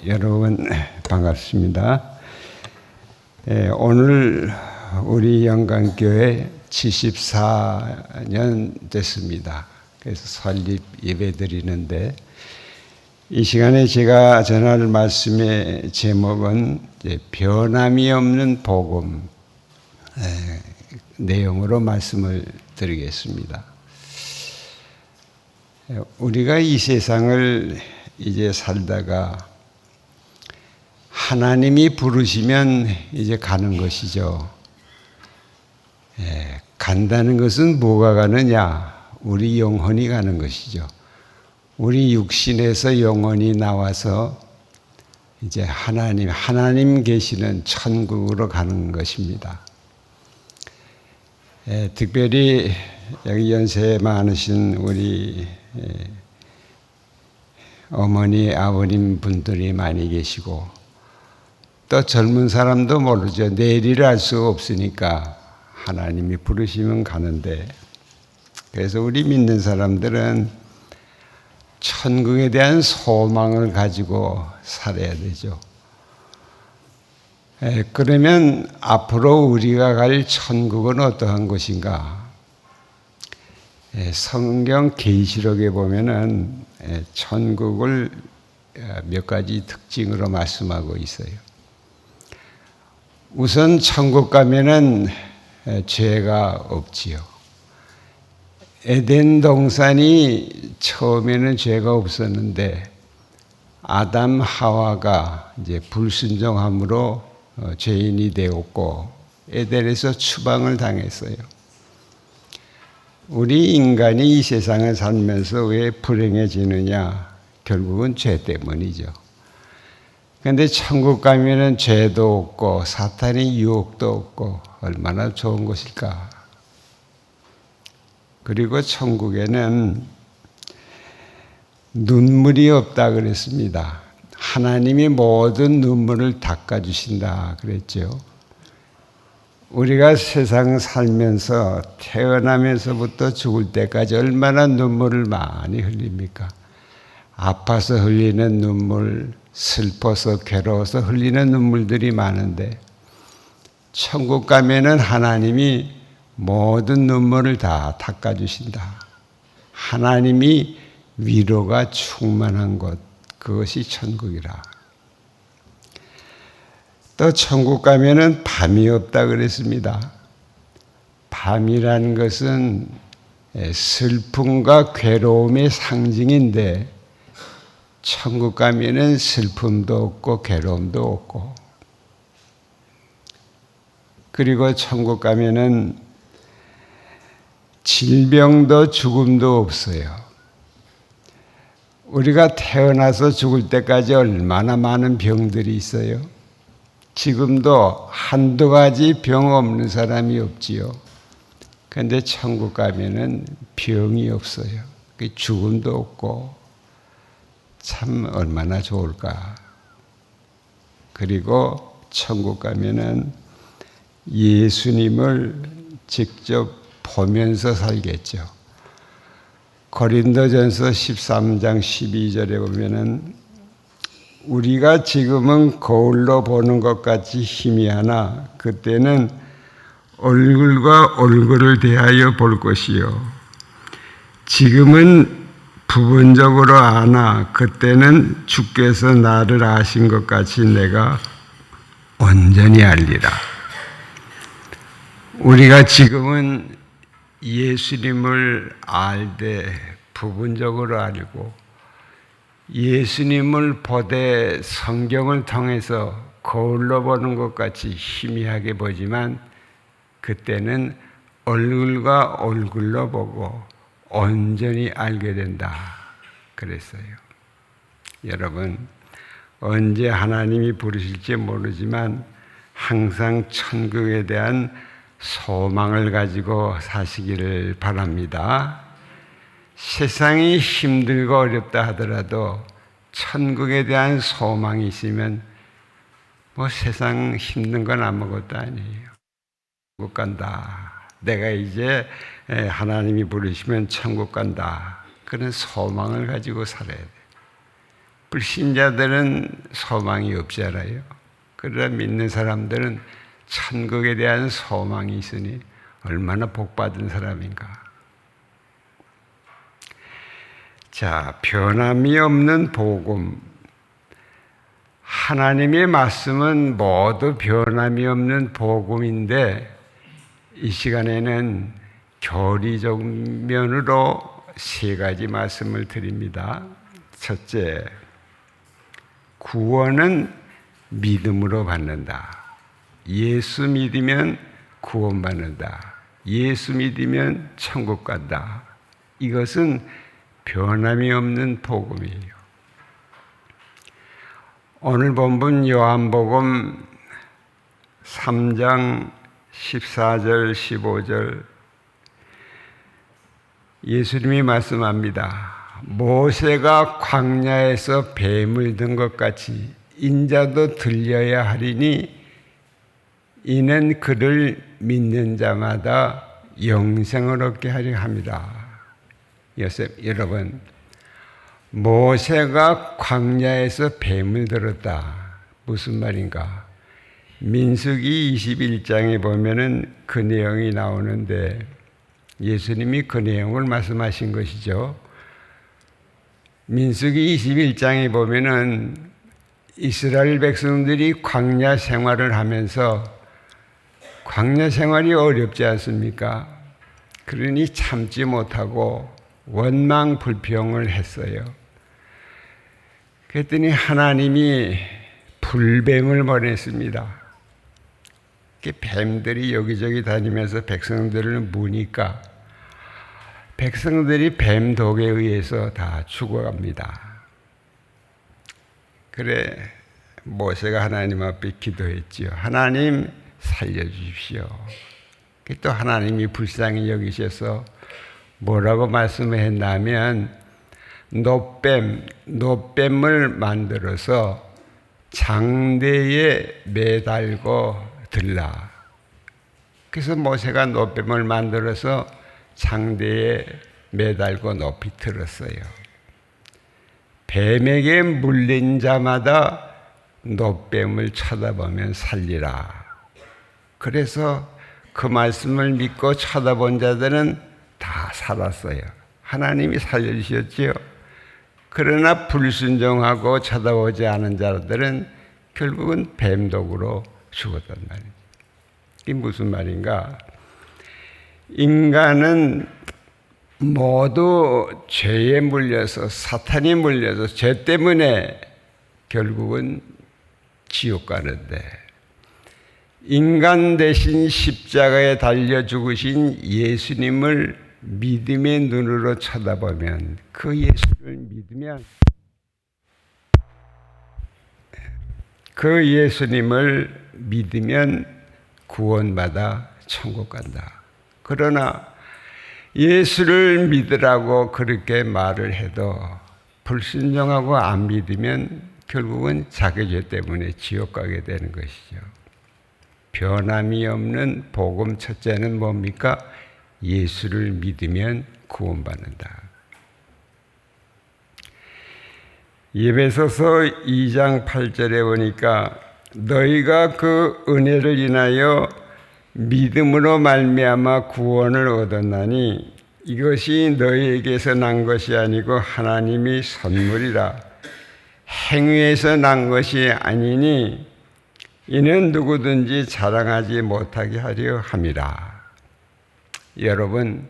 여러분 반갑습니다. 오늘 우리 영광교회 74년 됐습니다. 그래서 설립 예배 드리는데 이 시간에 제가 전할 말씀의 제목은 변함이 없는 복음 내용으로 말씀을 드리겠습니다. 우리가 이 세상을 이제 살다가 하나님이 부르시면 이제 가는 것이죠. 간다는 것은 뭐가 가느냐? 우리 영혼이 가는 것이죠. 우리 육신에서 영혼이 나와서 이제 하나님 계시는 천국으로 가는 것입니다. 특별히 여기 연세 많으신 우리 어머니, 아버님 분들이 많이 계시고 또 젊은 사람도 모르죠. 내일을 알 수가 없으니까 하나님이 부르시면 가는데, 그래서 우리 믿는 사람들은 천국에 대한 소망을 가지고 살아야 되죠. 그러면 앞으로 우리가 갈 천국은 어떠한 곳인가? 성경 계시록에 보면은 천국을 몇 가지 특징으로 말씀하고 있어요. 우선 천국 가면은 죄가 없지요. 에덴 동산이 처음에는 죄가 없었는데 아담 하와가 이제 불순종함으로 죄인이 되었고 에덴에서 추방을 당했어요. 우리 인간이 이 세상을 살면서 왜 불행해지느냐? 결국은 죄 때문이죠. 그런데 천국 가면은 죄도 없고 사탄의 유혹도 없고 얼마나 좋은 것일까? 그리고 천국에는 눈물이 없다 그랬습니다. 하나님이 모든 눈물을 닦아주신다 그랬죠. 우리가 세상 살면서 태어나면서부터 죽을 때까지 얼마나 눈물을 많이 흘립니까? 아파서 흘리는 눈물, 슬퍼서 괴로워서 흘리는 눈물들이 많은데 천국 가면은 하나님이 모든 눈물을 다 닦아주신다. 하나님이 위로가 충만한 곳, 그것이 천국이라. 또 천국 가면은 밤이 없다 그랬습니다. 밤이라는 것은 슬픔과 괴로움의 상징인데 천국 가면은 슬픔도 없고 괴로움도 없고, 그리고 천국 가면은 질병도 죽음도 없어요. 우리가 태어나서 죽을 때까지 얼마나 많은 병들이 있어요. 지금도 한두 가지 병 없는 사람이 없지요. 그런데 천국 가면은 병이 없어요. 죽음도 없고 참 얼마나 좋을까. 그리고 천국 가면은 예수님을 직접 보면서 살겠죠. 고린도전서 13장 12절에 보면은 우리가 지금은 거울로 보는 것 같이 희미하나 그때는 얼굴과 얼굴을 대하여 볼 것이요. 지금은 부분적으로 아나 그때는 주께서 나를 아신 것 같이 내가 온전히 알리라. 우리가 지금은 예수님을 알되 부분적으로 알고 예수님을 보되 성경을 통해서 거울로 보는 것 같이 희미하게 보지만 그때는 얼굴과 얼굴로 보고 온전히 알게 된다 그랬어요. 여러분, 언제 하나님이 부르실지 모르지만 항상 천국에 대한 소망을 가지고 사시기를 바랍니다. 세상이 힘들고 어렵다 하더라도 천국에 대한 소망이 있으면 세상 힘든 건 아무것도 아니에요. 천국 간다. 내가 이제 하나님이 부르시면 천국 간다. 그런 소망을 가지고 살아야 돼요. 불신자들은 소망이 없잖아요. 그러나 믿는 사람들은 천국에 대한 소망이 있으니 얼마나 복받은 사람인가. 자, 변함이 없는 복음. 하나님의 말씀은 모두 변함이 없는 복음인데 이 시간에는 교리적 면으로 세 가지 말씀을 드립니다. 첫째, 구원은 믿음으로 받는다. 예수 믿으면 구원받는다. 예수 믿으면 천국 간다. 이것은 변함이 없는 복음이에요. 오늘 본문 요한복음 3장 14절 15절 예수님이 말씀합니다. 모세가 광야에서 뱀을 든 것 같이 인자도 들려야 하리니 이는 그를 믿는 자마다 영생을 얻게 하려 함이라. 여러분, 모세가 광야에서 뱀을 들었다. 무슨 말인가? 민수기 21장에 보면은 그 내용이 나오는데 예수님이 그 내용을 말씀하신 것이죠. 민수기 21장에 보면은 이스라엘 백성들이 광야 생활을 하면서 광야 생활이 어렵지 않습니까? 그러니 참지 못하고 원망 불평을 했어요. 그랬더니 하나님이 불뱀을 보냈습니다. 뱀들이 여기저기 다니면서 백성들을 무니까 백성들이 뱀 독에 의해서 다 죽어갑니다. 그래 모세가 하나님 앞에 기도했지요. 하나님 살려주십시오. 또 하나님이 불쌍히 여기셔서 뭐라고 말씀을 했냐면 노뱀을 만들어서 장대에 매달고 들라. 그래서 모세가 노뱀을 만들어서 장대에 매달고 높이 들었어요. 뱀에게 물린 자마다 노뱀을 쳐다보면 살리라. 그래서 그 말씀을 믿고 쳐다본 자들은 다 살았어요. 하나님이 살려주셨지요. 그러나 불순종하고 쳐다보지 않은 자들은 결국은 뱀독으로 죽었단 말이에요. 이게 무슨 말인가? 인간은 모두 죄에 물려서 사탄이 물려서 죄 때문에 결국은 지옥 가는데 인간 대신 십자가에 달려 죽으신 예수님을 믿음의 눈으로 쳐다보면 그 예수를 믿으면 그 예수님을 믿으면 구원받아 천국 간다. 그러나 예수를 믿으라고 그렇게 말을 해도 불순종하고 안 믿으면 결국은 자기 죄 때문에 지옥 가게 되는 것이죠. 변함이 없는 복음 첫째는 뭡니까? 예수를 믿으면 구원받는다. 에베소서 2장 8절에 보니까 너희가 그 은혜를 인하여 믿음으로 말미암아 구원을 얻었나니 이것이 너희에게서 난 것이 아니고 하나님이 선물이라. 행위에서 난 것이 아니니 이는 누구든지 자랑하지 못하게 하려 함이라. 여러분,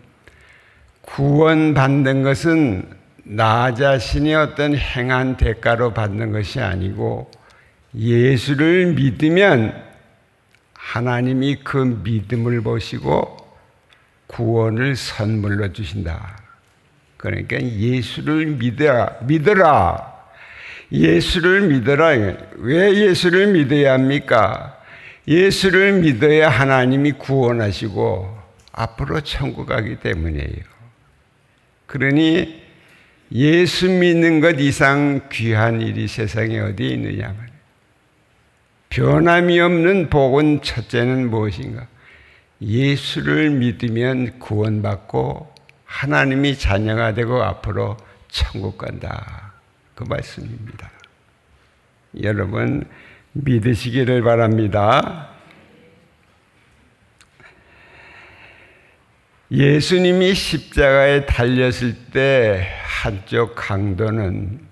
구원받는 것은 나 자신이 어떤 행한 대가로 받는 것이 아니고 예수를 믿으면 하나님이 그 믿음을 보시고 구원을 선물로 주신다. 그러니까 예수를 믿어라. 예수를 믿어라. 왜 예수를 믿어야 합니까? 예수를 믿어야 하나님이 구원하시고 앞으로 천국 가기 때문이에요. 그러니 예수 믿는 것 이상 귀한 일이 세상에 어디에 있느냐 말이에요. 변함이 없는 복은 첫째는 무엇인가? 예수를 믿으면 구원받고 하나님이 자녀가 되고 앞으로 천국 간다. 그 말씀입니다. 여러분 믿으시기를 바랍니다. 예수님이 십자가에 달렸을 때 한쪽 강도는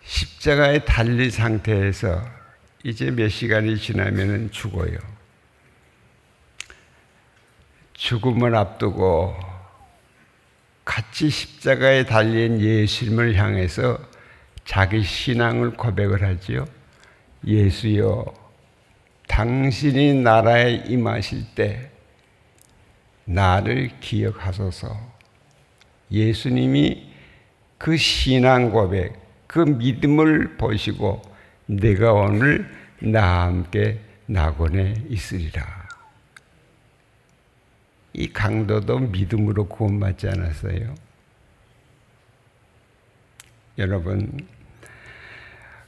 십자가에 달린 상태에서 이제 몇 시간이 지나면 죽어요. 죽음을 앞두고 같이 십자가에 달린 예수님을 향해서 자기 신앙을 고백을 하지요. 예수여, 당신이 나라에 임하실 때 나를 기억하소서. 예수님이 그 신앙 고백, 그 믿음을 보시고 내가 오늘 나와 함께 낙원에 있으리라. 이 강도도 믿음으로 구원받지 않았어요. 여러분,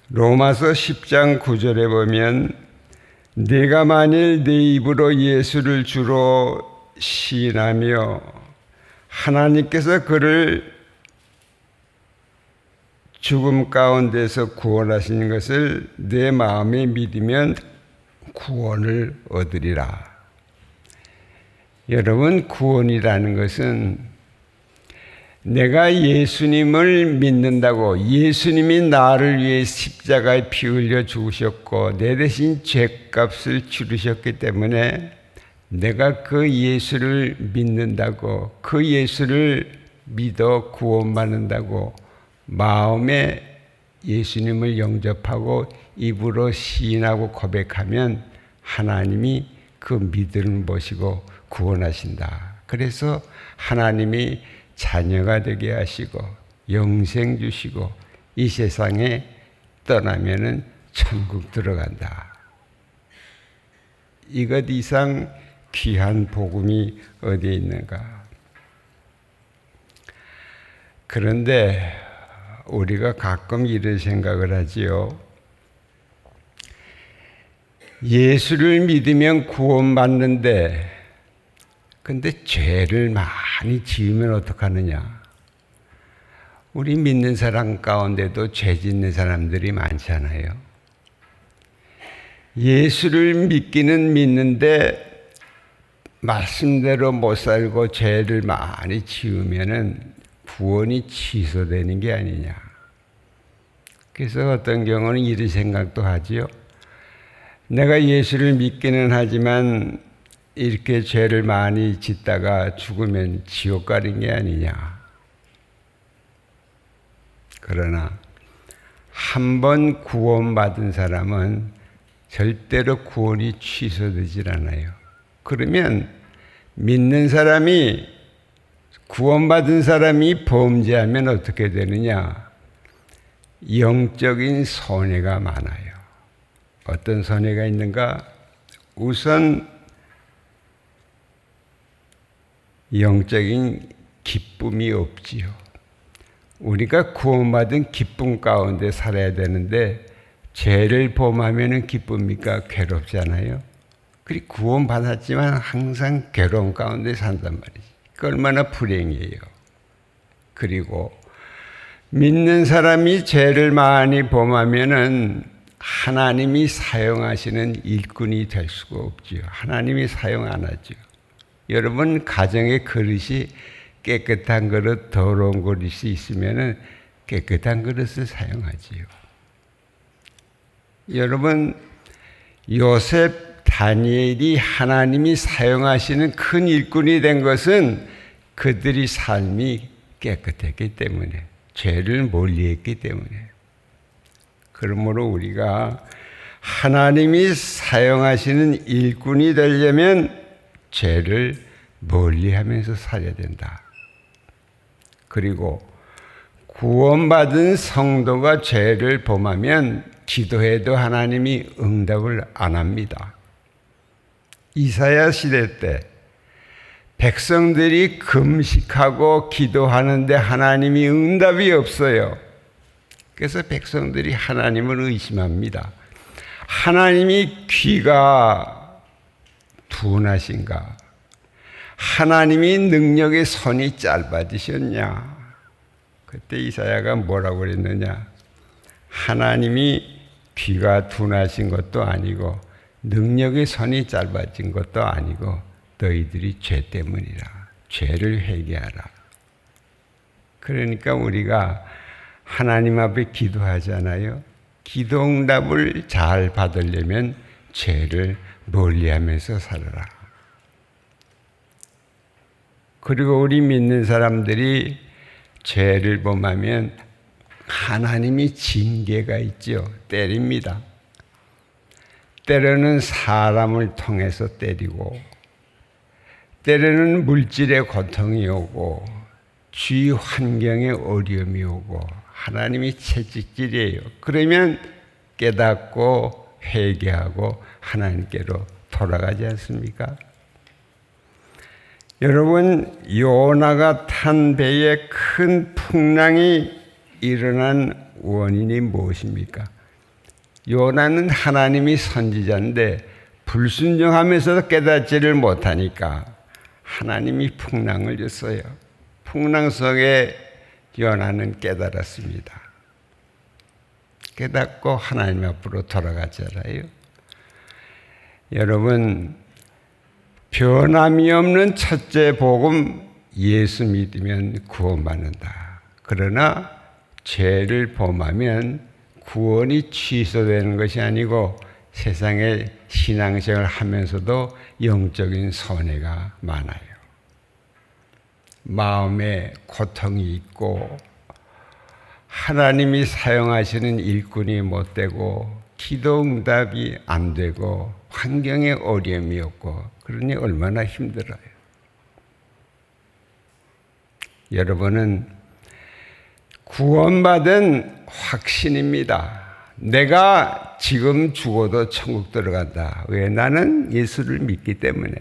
로마서 10장 9절에 보면 네가 만일 네 입으로 예수를 주로 시인하며 하나님께서 그를 죽음 가운데서 구원하신 것을 내 마음에 믿으면 구원을 얻으리라. 여러분, 구원이라는 것은 내가 예수님을 믿는다고, 예수님이 나를 위해 십자가에 피 흘려 죽으셨고 내 대신 죄값을 치르셨기 때문에 내가 그 예수를 믿는다고, 그 예수를 믿어 구원받는다고 마음에 예수님을 영접하고 입으로 시인하고 고백하면 하나님이 그 믿음을 보시고 구원하신다. 그래서 하나님이 자녀가 되게 하시고 영생 주시고 이 세상에 떠나면은 천국 들어간다. 이것 이상 귀한 복음이 어디에 있는가? 그런데 우리가 가끔 이런 생각을 하지요. 예수를 믿으면 구원받는데 근데 죄를 많이 지으면 어떡하느냐? 우리 믿는 사람 가운데도 죄 짓는 사람들이 많잖아요. 예수를 믿기는 믿는데 말씀대로 못 살고 죄를 많이 지으면은 구원이 취소되는 게 아니냐. 그래서 어떤 경우는 이런 생각도 하지요. 내가 예수를 믿기는 하지만 이렇게 죄를 많이 짓다가 죽으면 지옥 가는 게 아니냐. 그러나 한 번 구원받은 사람은 절대로 구원이 취소되질 않아요. 그러면 믿는 사람이, 구원받은 사람이 범죄하면 어떻게 되느냐? 영적인 손해가 많아요. 어떤 손해가 있는가? 우선 영적인 기쁨이 없지요. 우리가 구원받은 기쁨 가운데 살아야 되는데 죄를 범하면 기쁩니까? 괴롭잖아요. 그리고 구원받았지만 항상 괴로움 가운데 산단 말이지. 그 얼마나 불행이에요. 그리고 믿는 사람이 죄를 많이 범하면은 하나님이 사용하시는 일꾼이 될 수가 없지요. 하나님이 사용 안 하죠. 여러분 가정의 그릇이 깨끗한 그릇, 더러운 그릇이 있으면은 깨끗한 그릇을 사용하지요. 여러분 요셉, 다니엘이 하나님이 사용하시는 큰 일꾼이 된 것은 그들이 삶이 깨끗했기 때문에, 죄를 멀리했기 때문에. 그러므로 우리가 하나님이 사용하시는 일꾼이 되려면 죄를 멀리하면서 살아야 된다. 그리고 구원받은 성도가 죄를 범하면 기도해도 하나님이 응답을 안 합니다. 이사야 시대 때 백성들이 금식하고 기도하는데 하나님이 응답이 없어요. 그래서 백성들이 하나님을 의심합니다. 하나님이 귀가 둔하신가? 하나님이 능력의 손이 짧아지셨냐? 그때 이사야가 뭐라고 그랬느냐? 하나님이 귀가 둔하신 것도 아니고 능력의 선이 짧아진 것도 아니고 너희들이 죄 때문이라. 죄를 회개하라. 그러니까 우리가 하나님 앞에 기도하잖아요. 기도 응답을 잘 받으려면 죄를 멀리하면서 살아라. 그리고 우리 믿는 사람들이 죄를 범하면 하나님이 징계가 있죠. 때립니다. 때로는 사람을 통해서 때리고 때로는 물질의 고통이 오고 주위 환경에 어려움이 오고 하나님이 채찍질이에요. 그러면 깨닫고 회개하고 하나님께로 돌아가지 않습니까? 여러분, 요나가 탄 배에 큰 풍랑이 일어난 원인이 무엇입니까? 요나는 하나님이 선지자인데 불순종하면서도 깨닫지를 못하니까 하나님이 풍랑을 줬어요. 풍랑 속에 요나는 깨달았습니다. 깨닫고 하나님 앞으로 돌아갔잖아요. 여러분, 변함이 없는 첫째 복음 예수 믿으면 구원받는다. 그러나 죄를 범하면 구원이 취소되는 것이 아니고 세상에 신앙생활을 하면서도 영적인 손해가 많아요. 마음에 고통이 있고 하나님이 사용하시는 일꾼이 못 되고 기도 응답이 안 되고 환경에 어려움이 없고 그러니 얼마나 힘들어요. 여러분은 구원받은 확신입니다. 내가 지금 죽어도 천국 들어간다. 왜? 나는 예수를 믿기 때문에.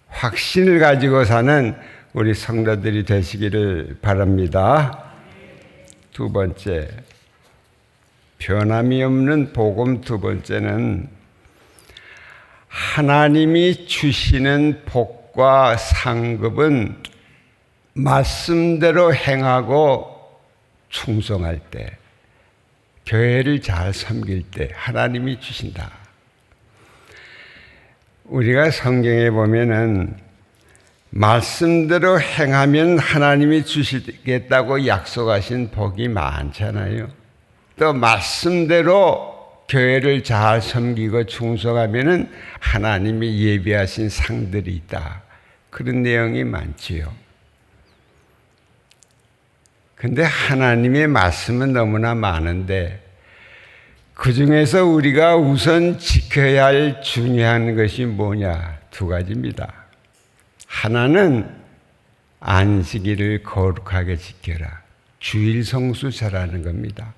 확신을 가지고 사는 우리 성도들이 되시기를 바랍니다. 두 번째, 변함이 없는 복음 두 번째는 하나님이 주시는 복과 상급은 말씀대로 행하고 충성할 때, 교회를 잘 섬길 때 하나님이 주신다. 우리가 성경에 보면은 말씀대로 행하면 하나님이 주시겠다고 약속하신 복이 많잖아요. 또 말씀대로 교회를 잘 섬기고 충성하면은 하나님이 예비하신 상들이 있다. 그런 내용이 많지요. 근데 하나님의 말씀은 너무나 많은데 그 중에서 우리가 우선 지켜야 할 중요한 것이 뭐냐? 두 가지입니다. 하나는 안식일을 거룩하게 지켜라. 주일 성수 잘하는 겁니다.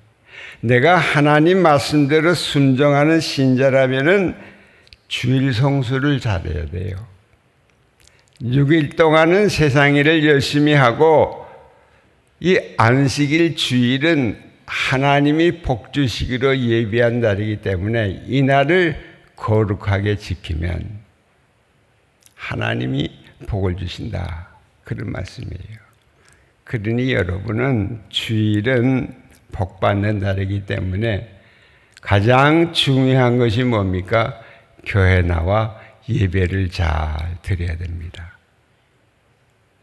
내가 하나님 말씀대로 순종하는 신자라면은 주일 성수를 잘해야 돼요. 6일 동안은 세상 일을 열심히 하고 이 안식일 주일은 하나님이 복 주시기로 예비한 날이기 때문에 이 날을 거룩하게 지키면 하나님이 복을 주신다. 그런 말씀이에요. 그러니 여러분은 주일은 복 받는 날이기 때문에 가장 중요한 것이 뭡니까? 교회 나와 예배를 잘 드려야 됩니다.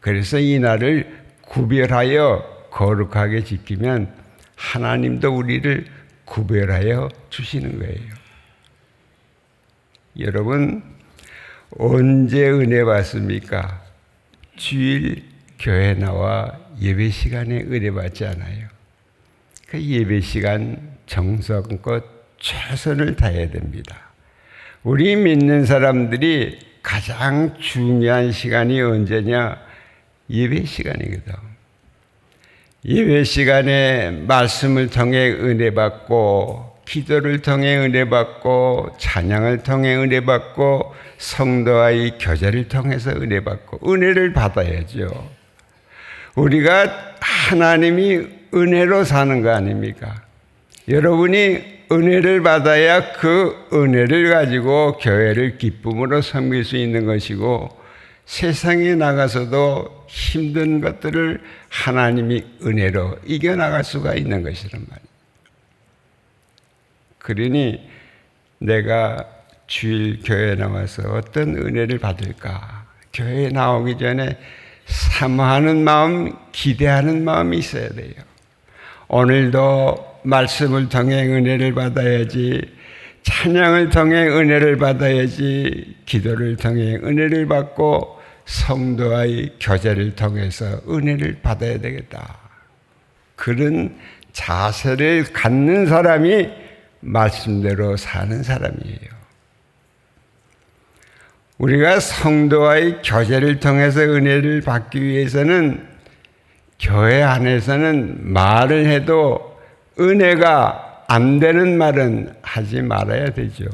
그래서 이 날을 구별하여 거룩하게 지키면 하나님도 우리를 구별하여 주시는 거예요. 여러분, 언제 은혜 받습니까? 주일 교회 나와 예배 시간에 은혜 받지 않아요. 그 예배 시간 정성껏 최선을 다해야 됩니다. 우리 믿는 사람들이 가장 중요한 시간이 언제냐? 예배 시간이거든. 예배 시간에 말씀을 통해 은혜 받고 기도를 통해 은혜 받고 찬양을 통해 은혜 받고 성도와의 교제를 통해서 은혜 받고 은혜를 받아야죠. 우리가 하나님이 은혜로 사는 거 아닙니까? 여러분이 은혜를 받아야 그 은혜를 가지고 교회를 기쁨으로 섬길 수 있는 것이고 세상에 나가서도 힘든 것들을 하나님이 은혜로 이겨나갈 수가 있는 것이란 말이에요. 그러니 내가 주일 교회에 나와서 어떤 은혜를 받을까? 교회에 나오기 전에 사모하는 마음, 기대하는 마음이 있어야 돼요. 오늘도 말씀을 통해 은혜를 받아야지, 찬양을 통해 은혜를 받아야지, 기도를 통해 은혜를 받고 성도와의 교제를 통해서 은혜를 받아야 되겠다. 그런 자세를 갖는 사람이 말씀대로 사는 사람이에요. 우리가 성도와의 교제를 통해서 은혜를 받기 위해서는 교회 안에서는 말을 해도 은혜가 안 되는 말은 하지 말아야 되죠.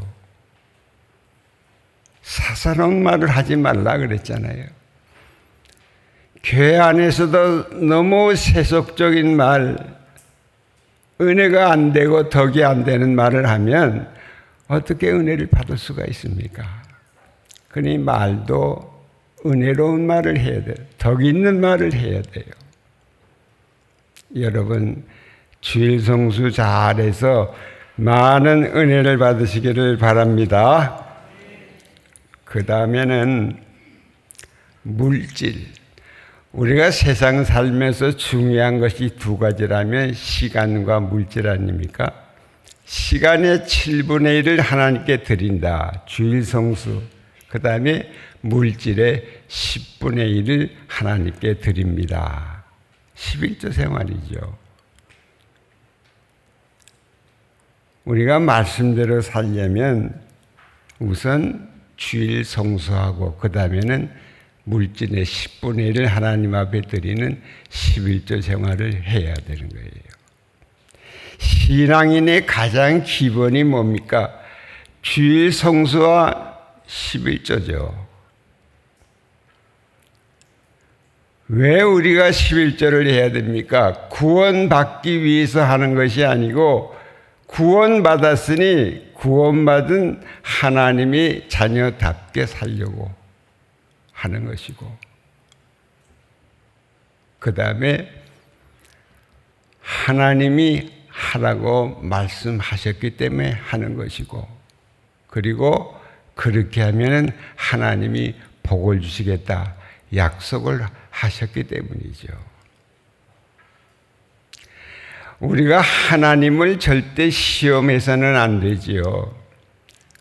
사사로운 말을 하지 말라 그랬잖아요. 교회 안에서도 너무 세속적인 말, 은혜가 안 되고 덕이 안 되는 말을 하면 어떻게 은혜를 받을 수가 있습니까? 그러니 말도 은혜로운 말을 해야 돼요. 덕 있는 말을 해야 돼요. 여러분, 주일 성수 잘해서 많은 은혜를 받으시기를 바랍니다. 그 다음에는 물질. 우리가 세상 살면서 중요한 것이 두 가지라면 시간과 물질 아닙니까? 시간의 7분의 1을 하나님께 드린다. 주일 성수. 그 다음에 물질의 10분의 1을 하나님께 드립니다. 11조 생활이죠. 우리가 말씀대로 살려면 우선 주일 성수하고 그 다음에는 물질의 10분의 1을 하나님 앞에 드리는 11조 생활을 해야 되는 거예요. 신앙인의 가장 기본이 뭡니까? 주일 성수와 11조죠. 왜 우리가 11조를 해야 됩니까? 구원받기 위해서 하는 것이 아니고 구원받았으니 구원받은 하나님이 자녀답게 살려고 하는 것이고, 그 다음에 하나님이 하라고 말씀하셨기 때문에 하는 것이고, 그리고 그렇게 하면은 하나님이 복을 주시겠다 약속을 하셨기 때문이죠. 우리가 하나님을 절대 시험해서는 안 되지요.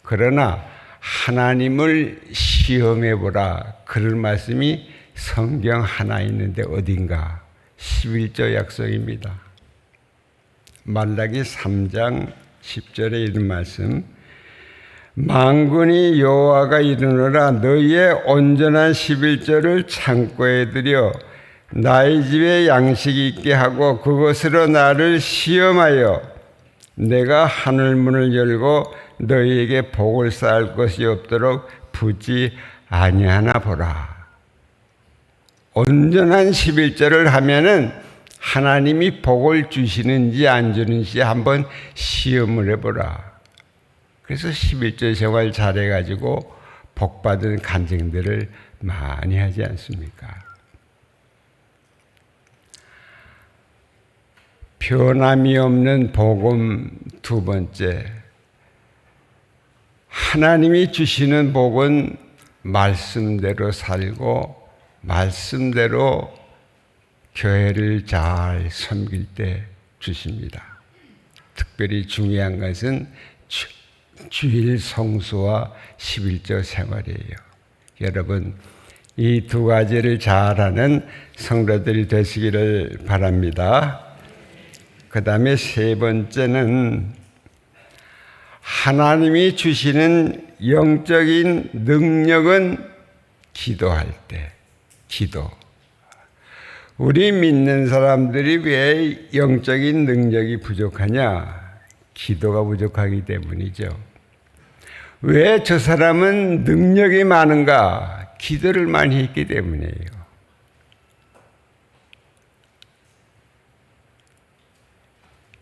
그러나 하나님을 시험해보라, 그런 말씀이 성경 하나 있는데 어딘가? 11조 약속입니다. 말라기 3장 10절에 이런 말씀, 만군이 여호와가 이르노라, 너희의 온전한 11조를 창고에 들여 나의 집에 양식이 있게 하고 그것으로 나를 시험하여 내가 하늘문을 열고 너희에게 복을 쌓을 것이 없도록 붙지 아니하나 보라. 온전한 11조를 하면은 하나님이 복을 주시는지 안 주는지 한번 시험을 해보라. 그래서 11조 생활 잘해가지고 복받은 간증들을 많이 하지 않습니까? 변함이 없는 복음 두 번째, 하나님이 주시는 복은 말씀대로 살고 말씀대로 교회를 잘 섬길 때 주십니다. 특별히 중요한 것은 주일 성수와 11조 생활이에요. 여러분, 이 두 가지를 잘하는 성도들이 되시기를 바랍니다. 그 다음에 세 번째는 하나님이 주시는 영적인 능력은 기도할 때, 기도. 우리 믿는 사람들이 왜 영적인 능력이 부족하냐? 기도가 부족하기 때문이죠. 왜 저 사람은 능력이 많은가? 기도를 많이 했기 때문이에요.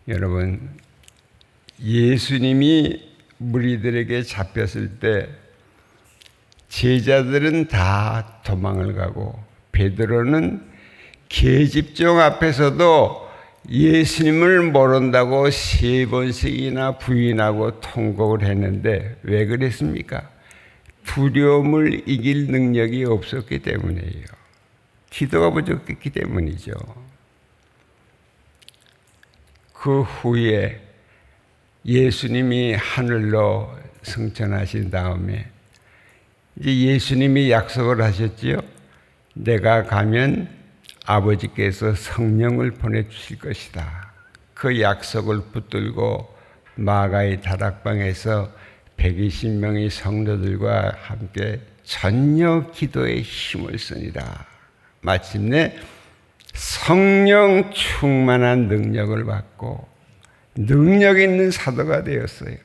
여러분, 예수님이 무리들에게 잡혔을 때 제자들은 다 도망을 가고 베드로는 계집종 앞에서도 예수님을 모른다고 3번씩이나 부인하고 통곡을 했는데 왜 그랬습니까? 두려움을 이길 능력이 없었기 때문이에요. 기도가 부족했기 때문이죠. 그 후에 예수님이 하늘로 승천하신 다음에 이제 예수님이 약속을 하셨지요. 내가 가면 아버지께서 성령을 보내주실 것이다. 그 약속을 붙들고 마가의 다락방에서 120명의 성도들과 함께 전혀 기도에 힘을 쓰니라. 마침내 성령 충만한 능력을 받고 능력 있는 사도가 되었어요.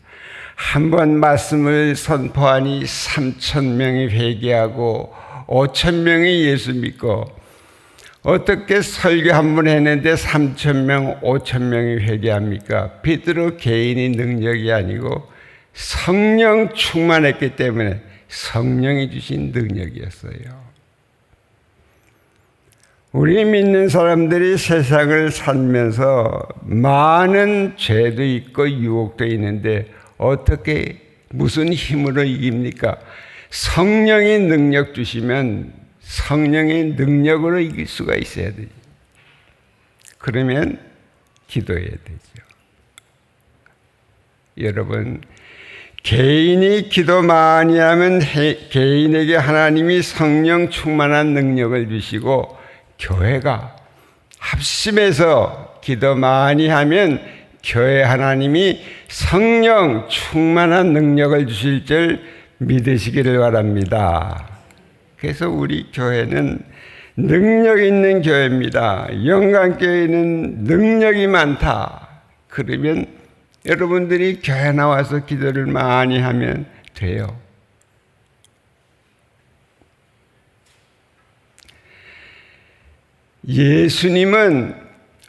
한 번 말씀을 선포하니 3,000명이 회개하고 5,000명이 예수 믿고, 어떻게 설교 한 번 했는데 3,000명, 5,000명이 회개합니까? 베드로 개인의 능력이 아니고 성령 충만했기 때문에 성령이 주신 능력이었어요. 우리 믿는 사람들이 세상을 살면서 많은 죄도 있고 유혹도 있는데 어떻게 무슨 힘으로 이깁니까? 성령이 능력 주시면 성령의 능력으로 이길 수가 있어야 되죠. 그러면 기도해야 되죠. 여러분, 개인이 기도 많이 하면 개인에게 하나님이 성령 충만한 능력을 주시고, 교회가 합심해서 기도 많이 하면 교회 하나님이 성령 충만한 능력을 주실 줄 믿으시기를 바랍니다. 그래서 우리 교회는 능력 있는 교회입니다. 영광교회는 능력이 많다. 그러면 여러분들이 교회 나와서 기도를 많이 하면 돼요. 예수님은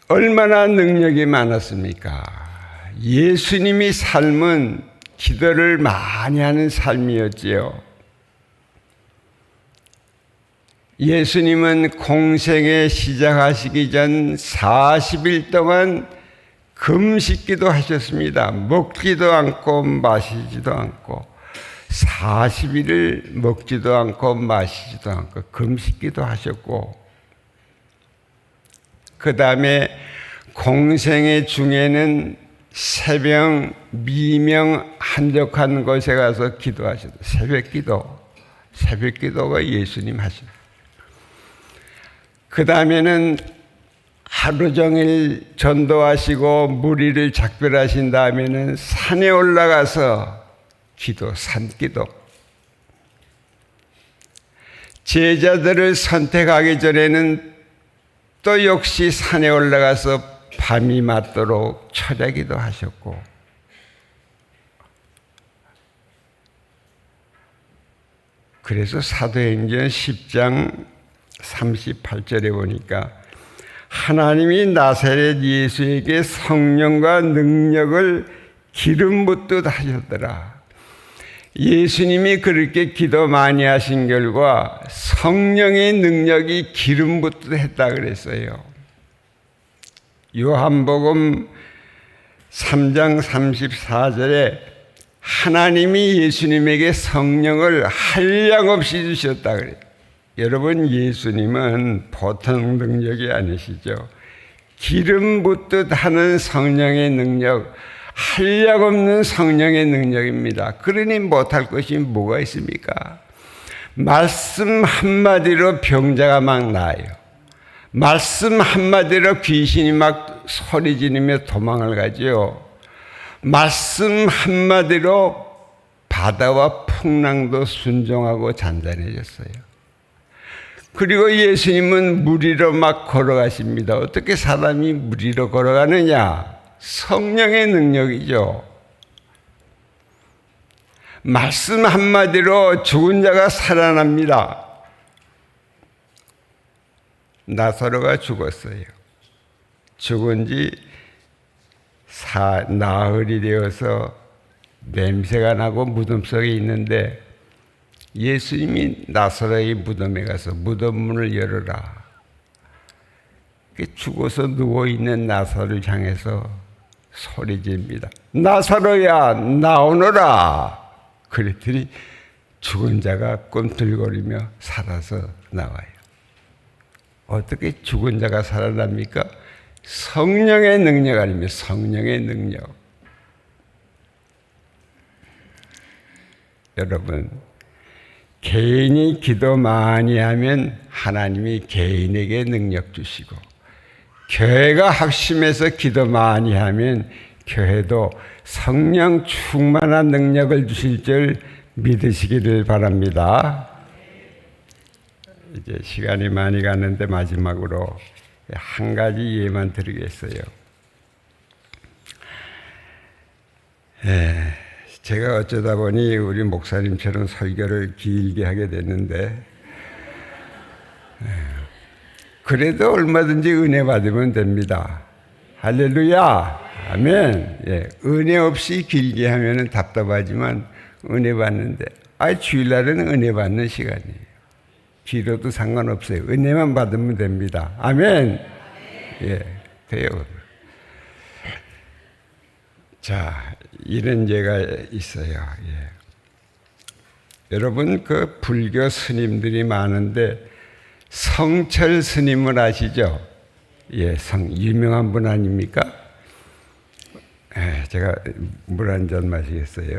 얼마나 능력이 많았습니까? 예수님이 삶은 기도를 많이 하는 삶이었지요. 예수님은 공생에 시작하시기 전 40일 동안 금식기도 하셨습니다. 먹지도 않고 마시지도 않고 40일을 먹지도 않고 마시지도 않고 금식기도 하셨고, 그 다음에 공생의 중에는 새벽 미명 한적한 곳에 가서 기도하셨어요. 새벽 기도가 예수님 하셨어요. 그 다음에는 하루 종일 전도하시고 무리를 작별하신 다음에는 산에 올라가서 산기도. 제자들을 선택하기 전에는 또 역시 산에 올라가서 밤이 맞도록 철야기도 하셨고, 그래서 사도행전 10장 38절에 보니까 하나님이 나사렛 예수에게 성령과 능력을 기름 붓듯 하셨더라. 예수님이 그렇게 기도 많이 하신 결과 성령의 능력이 기름 붓듯 했다 그랬어요. 요한복음 3장 34절에 하나님이 예수님에게 성령을 한량없이 주셨다 그래요. 여러분, 예수님은 보통 능력이 아니시죠. 기름 붓듯 하는 성령의 능력, 한량없는 성령의 능력입니다. 그러니 못할 것이 뭐가 있습니까? 말씀 한마디로 병자가 막 나아요. 말씀 한마디로 귀신이 막 소리 지르며 도망을 가죠. 말씀 한마디로 바다와 풍랑도 순종하고 잔잔해졌어요. 그리고 예수님은 물 위로 막 걸어가십니다. 어떻게 사람이 물 위로 걸어가느냐? 성령의 능력이죠. 말씀 한마디로 죽은 자가 살아납니다. 나사로가 죽었어요. 죽은 지 나흘이 되어서 냄새가 나고 무덤 속에 있는데 예수님이 나사로의 무덤에 가서 무덤 문을 열어라. 죽어서 누워있는 나사로를 향해서 소리집니다. 나사로야 나오너라. 그랬더니 죽은 자가 꿈틀거리며 살아서 나와요. 어떻게 죽은 자가 살아납니까? 성령의 능력 아닙니까? 성령의 능력. 여러분, 개인이 기도 많이 하면 하나님이 개인에게 능력 주시고, 교회가 합심해서 기도 많이 하면 교회도 성령 충만한 능력을 주실 줄 믿으시기를 바랍니다. 이제 시간이 많이 갔는데 마지막으로 한 가지 예만 드리겠어요. 제가 어쩌다 보니 우리 목사님처럼 설교를 길게 하게 됐는데, 그래도 얼마든지 은혜 받으면 됩니다. 할렐루야, 아멘. 은혜 없이 길게 하면 답답하지만 은혜 받는데, 주일날은 은혜 받는 시간이에요. 길어도 상관없어요. 은혜만 받으면 됩니다. 아멘. 돼요. 자, 이런 예가 있어요. 여러분, 그 불교 스님들이 많은데 성철 스님을 아시죠? 유명한 분 아닙니까? 제가 물 한 잔 마시겠어요?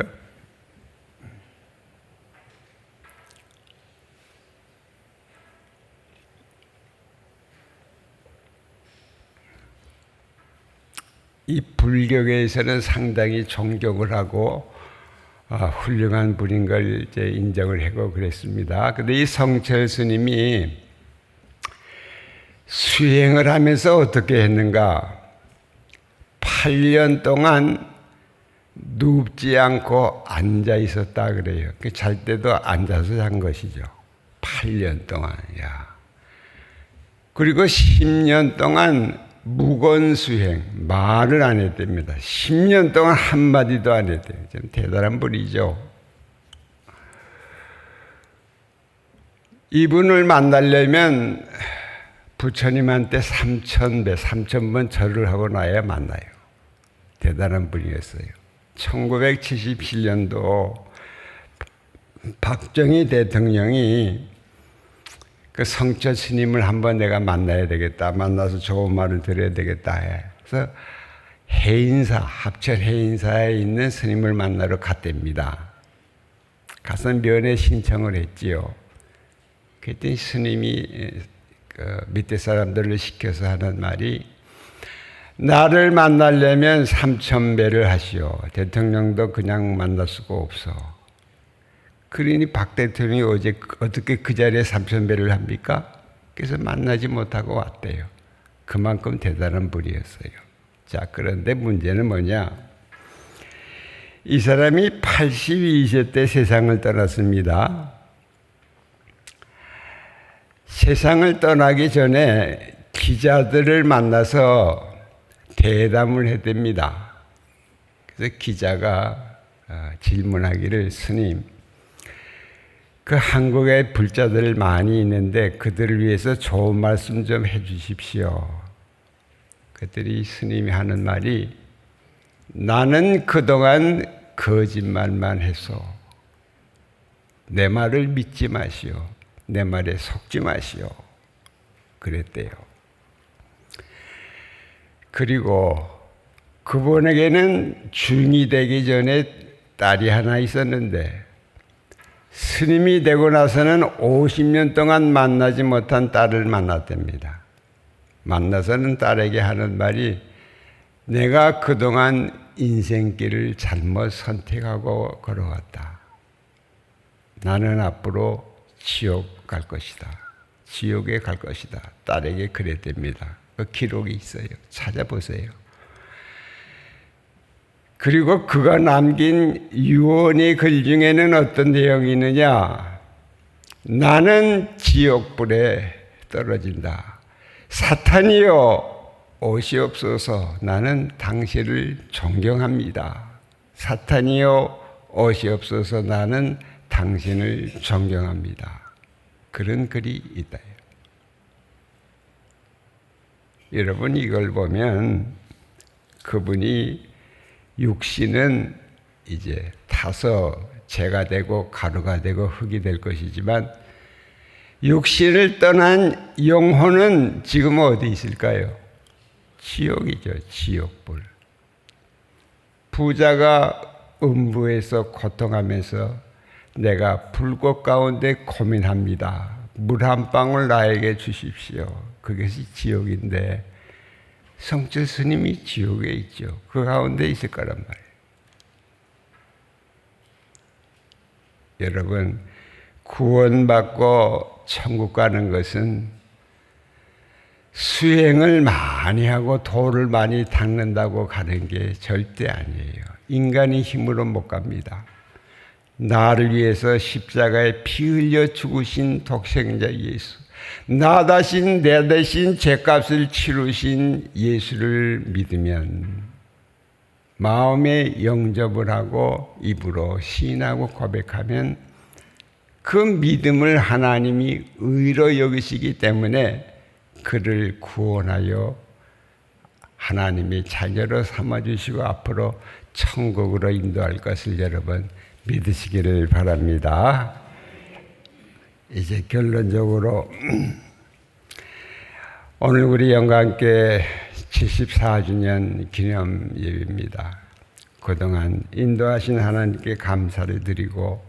이 불교계에서는 상당히 존경을 하고 훌륭한 분인 걸 이제 인정을 하고 그랬습니다. 근데 이 성철 스님이 수행을 하면서 어떻게 했는가? 8년 동안 눕지 않고 앉아 있었다 그래요. 잘 때도 앉아서 잔 것이죠. 8년 동안. 그리고 10년 동안 무건수행, 말을 안 했답니다. 10년 동안 한마디도 안 했대요. 좀 대단한 분이죠. 이분을 만나려면 부처님한테 3,000배, 3,000번 절을 하고 나야 만나요. 대단한 분이었어요. 1977년도 박정희 대통령이 그 성철 스님을 한번 내가 만나야 되겠다. 만나서 좋은 말을 들어야 되겠다 해서 해인사, 합천 해인사에 있는 스님을 만나러 갔답니다. 가서 면회 신청을 했지요. 그랬더니 스님이 그 밑에 사람들을 시켜서 하는 말이, 나를 만나려면 3,000배를 하시오. 대통령도 그냥 만날 수가 없어. 그러니 박 대통령이 어제 어떻게 그 자리에 3,000배를 합니까? 그래서 만나지 못하고 왔대요. 그만큼 대단한 분이었어요. 자, 그런데 문제는 뭐냐? 이 사람이 82세 때 세상을 떠났습니다. 세상을 떠나기 전에 기자들을 만나서 대담을 했답니다. 그래서 기자가 질문하기를, 스님, 그 한국에 불자들 많이 있는데 그들을 위해서 좋은 말씀 좀 해 주십시오. 그들이 스님이 하는 말이, 나는 그동안 거짓말만 해서 내 말을 믿지 마시오. 내 말에 속지 마시오. 그랬대요. 그리고 그분에게는 중이 되기 전에 딸이 하나 있었는데 스님이 되고 나서는 50년 동안 만나지 못한 딸을 만났답니다. 만나서는 딸에게 하는 말이, 내가 그동안 인생길을 잘못 선택하고 걸어왔다. 나는 앞으로 지옥 갈 것이다. 지옥에 갈 것이다. 딸에게 그랬답니다. 그 기록이 있어요. 찾아보세요. 그리고 그가 남긴 유언의 글 중에는 어떤 내용이 있느냐? 나는 지옥불에 떨어진다. 사탄이여 오시옵소서. 나는 당신을 존경합니다. 사탄이여 오시옵소서. 나는 당신을 존경합니다. 그런 글이 있다. 여러분 이걸 보면 그분이 육신은 이제 타서 재가 되고 가루가 되고 흙이 될 것이지만 육신을 떠난 영혼은 지금 어디 있을까요? 지옥이죠. 지옥불. 부자가 음부에서 고통하면서 내가 불꽃 가운데 고민합니다. 물 한 방울 나에게 주십시오. 그것이 지옥인데 성철 스님이 지옥에 있죠. 그 가운데 있을 거란 말이에요. 여러분 구원받고 천국 가는 것은 수행을 많이 하고 도를 많이 닦는다고 가는 게 절대 아니에요. 인간의 힘으로 못 갑니다. 나를 위해서 십자가에 피 흘려 죽으신 독생자 예수, 나 대신 내 대신 죄값을 치르신 예수를 믿으면 마음에 영접을 하고 입으로 시인하고 고백하면 그 믿음을 하나님이 의로 여기시기 때문에 그를 구원하여 하나님이 자녀로 삼아주시고 앞으로 천국으로 인도할 것을 여러분 믿으시기를 바랍니다. 이제 결론적으로 오늘 우리 영광교회 74주년 기념 예배입니다. 그동안 인도하신 하나님께 감사를 드리고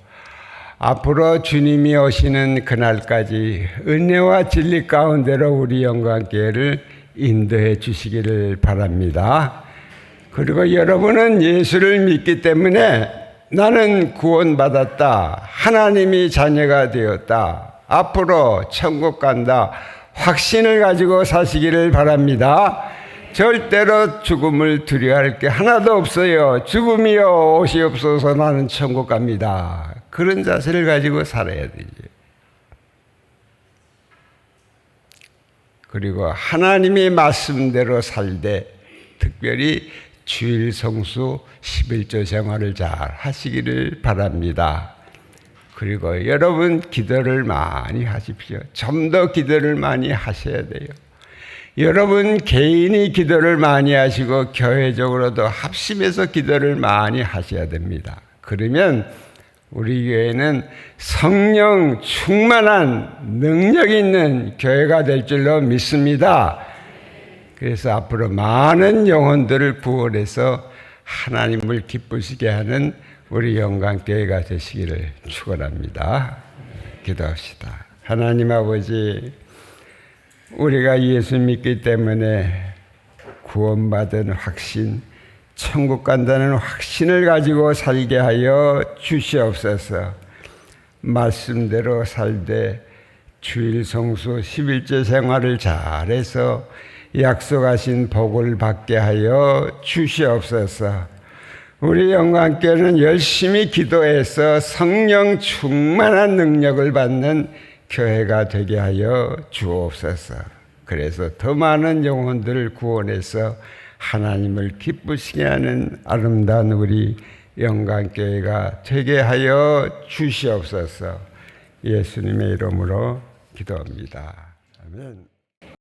앞으로 주님이 오시는 그날까지 은혜와 진리 가운데로 우리 영광교회를 인도해 주시기를 바랍니다. 그리고 여러분은 예수를 믿기 때문에 나는 구원받았다. 하나님이 자녀가 되었다. 앞으로 천국 간다. 확신을 가지고 사시기를 바랍니다. 절대로 죽음을 두려워할 게 하나도 없어요. 죽음이여 오시옵소서 나는 천국 갑니다. 그런 자세를 가지고 살아야 되죠. 그리고 하나님의 말씀대로 살되 특별히 주일 성수 11조 생활을 잘 하시기를 바랍니다. 그리고 여러분 기도를 많이 하십시오. 좀 더 기도를 많이 하셔야 돼요. 여러분 개인이 기도를 많이 하시고 교회적으로도 합심해서 기도를 많이 하셔야 됩니다. 그러면 우리 교회는 성령 충만한 능력 있는 교회가 될 줄로 믿습니다. 그래서 앞으로 많은 영혼들을 구원해서 하나님을 기쁘시게 하는 우리 영광교회가 되시기를 축원합니다. 기도합시다. 하나님 아버지, 우리가 예수 믿기 때문에 구원받은 확신, 천국 간다는 확신을 가지고 살게 하여 주시옵소서. 말씀대로 살되 주일 성수 11조 생활을 잘해서 약속하신 복을 받게 하여 주시옵소서. 우리 영광교회는 열심히 기도해서 성령 충만한 능력을 받는 교회가 되게 하여 주옵소서. 그래서 더 많은 영혼들을 구원해서 하나님을 기쁘시게 하는 아름다운 우리 영광교회가 되게 하여 주시옵소서. 예수님의 이름으로 기도합니다. 아멘.